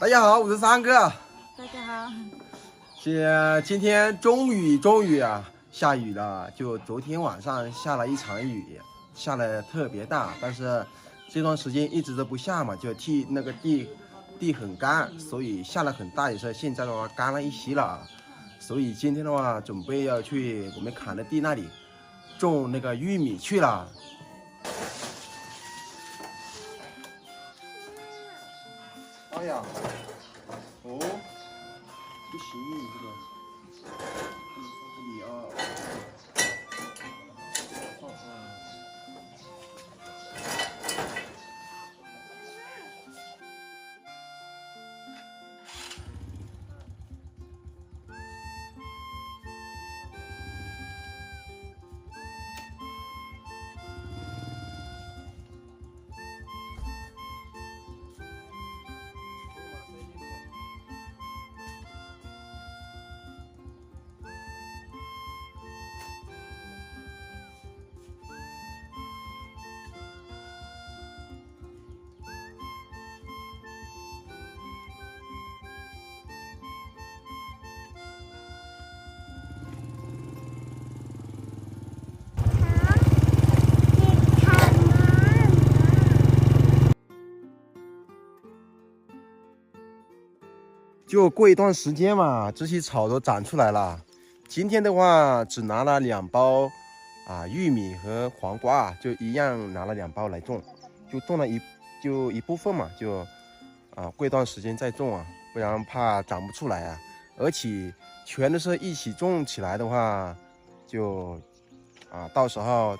大家好，我是三哥。大家好。今天终于下雨了，就昨天晚上下了一场雨，下的特别大，但是这段时间一直都不下嘛，就那个地很干，所以下了很大雨，现在的话干了一些了，所以今天的话准备要去我们砍的地那里种那个玉米去了。哎呀，哦，不行，这个。放这里啊，就过一段时间嘛，这些草都长出来了。今天的话只拿了2包玉米和黄瓜，就一样拿了2包来种，就种了一部分嘛，就过一段时间再种啊，不然怕长不出来啊。而且全都是一起种起来的话，就到时候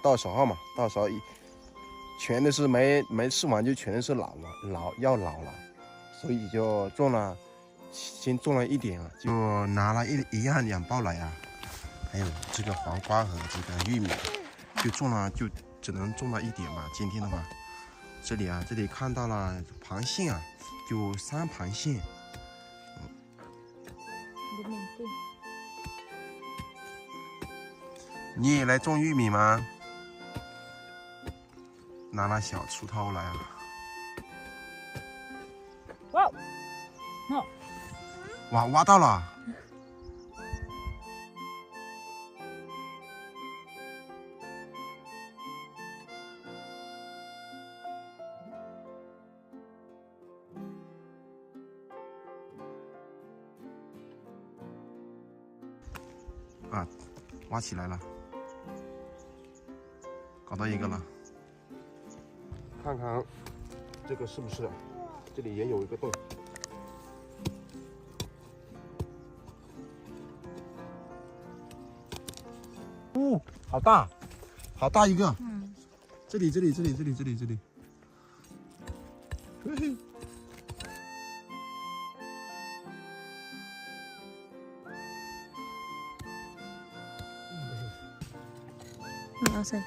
全都是没吃完就全都是老了，所以就先种了一点啊，就拿了一样2包来啊，还有这个黄瓜和这个玉米，就只能种了一点嘛。今天的话，这里看到了螃蟹啊，就3螃蟹。你也来种玉米吗？拿了小锄头来啊！哇，挖到了！挖起来了，搞到一个了。看看这个是不是？这里也有一个洞。好大，好大一个。这里。嘿嘿。哇塞！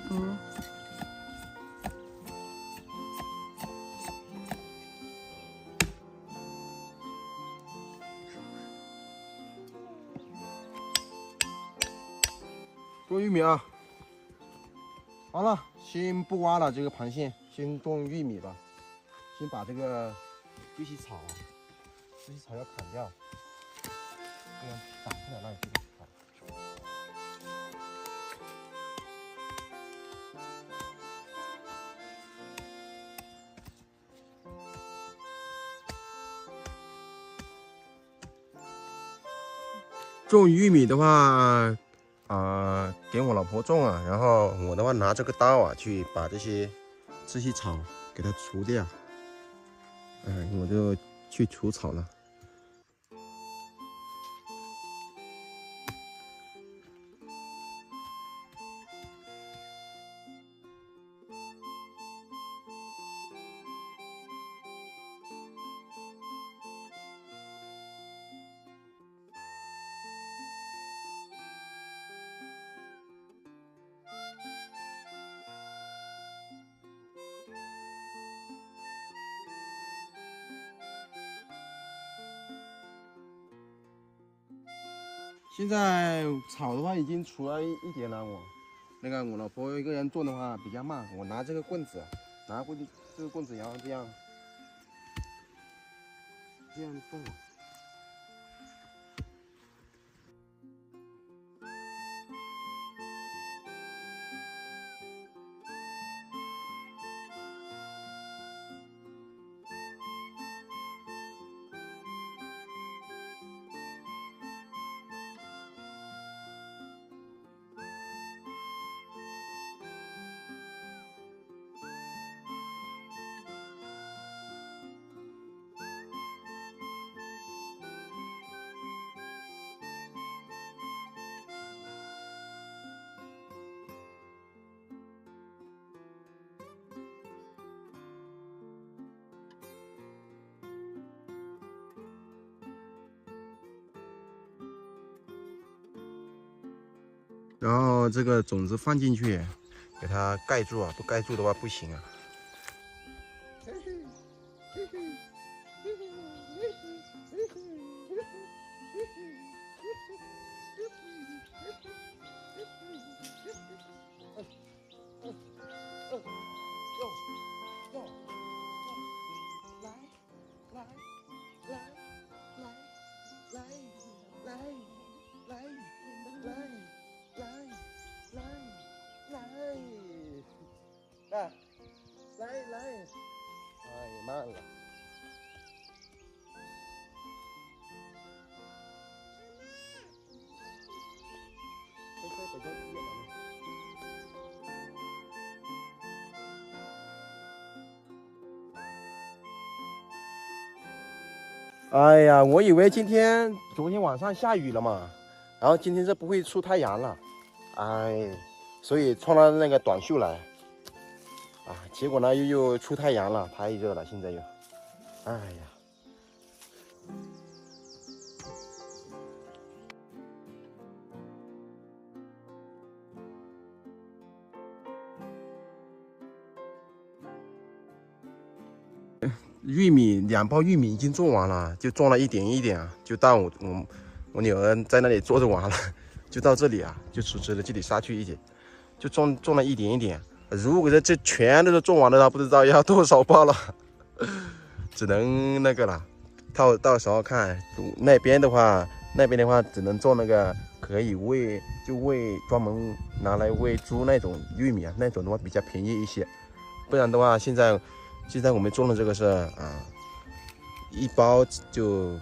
哦。种玉米啊！好了，先不挖了这个螃蟹，先种玉米吧。先把这些草要砍掉，不然长出来那里就砍。种玉米的话，给我老婆种啊，然后我的话拿这个刀啊，去把这些草给它除掉。我就去除草了。现在草的话已经除了一点了，那个我老婆一个人种的话比较慢，我拿这个棍子，这个棍子，然后这样种。然后这个种子放进去，给它盖住啊，不盖住的话不行啊。来，哎，慢了。哎呀，我以为昨天晚上下雨了嘛，然后今天是不会出太阳了，哎，所以穿了那个短袖来，啊，结果呢又出太阳了，太热了，现在又，哎呀。玉米2包玉米已经种完了，就种了一点一点啊，就到我女儿在那里坐着玩了，就到这里啊，就直直的这里下去一点，就种了一点一点。如果这全都是种完的话，不知道要多少包了，只能那个了。到时候看那边的话只能种那个可以专门拿来喂猪那种玉米啊，那种的话比较便宜一些，不然的话现在我们种的这个是啊，一包就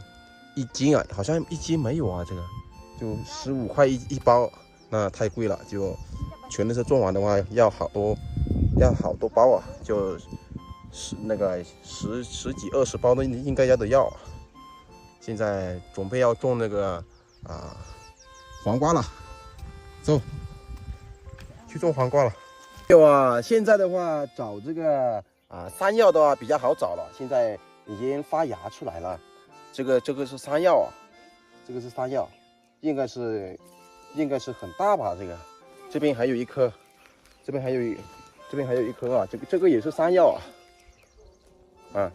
1斤啊，好像1斤没有啊，这个就15块一包，那太贵了，就全都是种完的话要好多包啊，就是那个十几20包都应该得要。现在准备要种那个黄瓜了，走，去种黄瓜了。现在的话找这个山药的话比较好找了，现在已经发芽出来了。这个是山药啊，这个是山药，应该是很大吧？这边还有一颗，这边还有一颗啊，这个也是山药啊，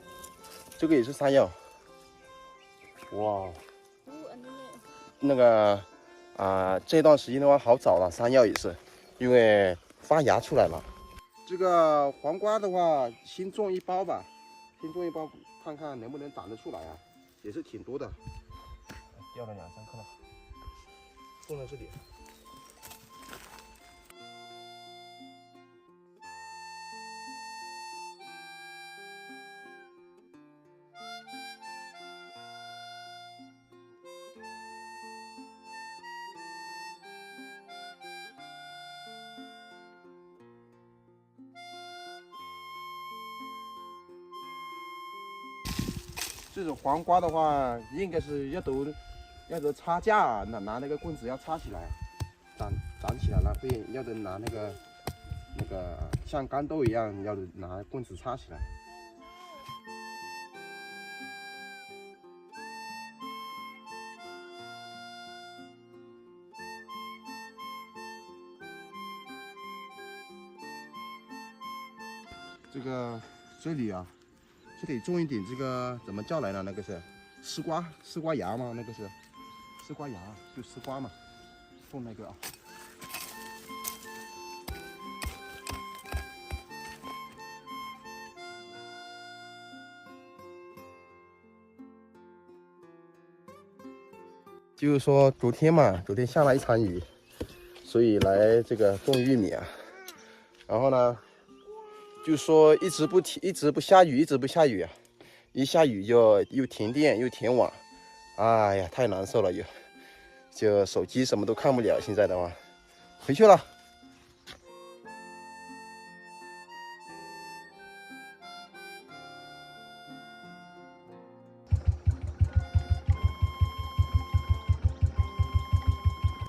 这个也是山药。哇，那个这段时间的话好找了，山药也是，因为发芽出来了。这个黄瓜的话，先种1包吧，看看能不能长得出来啊，也是挺多的，掉了2、3颗了，种在这里。这种黄瓜的话，应该是要得插架，拿那个棍子要插起来，长起来了会要得拿那个像豇豆一样，要得拿棍子插起来。这里啊。这里种一点这个怎么叫来了？那个是丝瓜芽吗？那个是丝瓜芽，就丝瓜嘛，种那个啊。就是说昨天下了一场雨，所以来这个种玉米啊。然后呢，就说一直不下雨啊，一下雨就又停电又停网，哎呀，太难受了就手机什么都看不了。现在的话，回去了。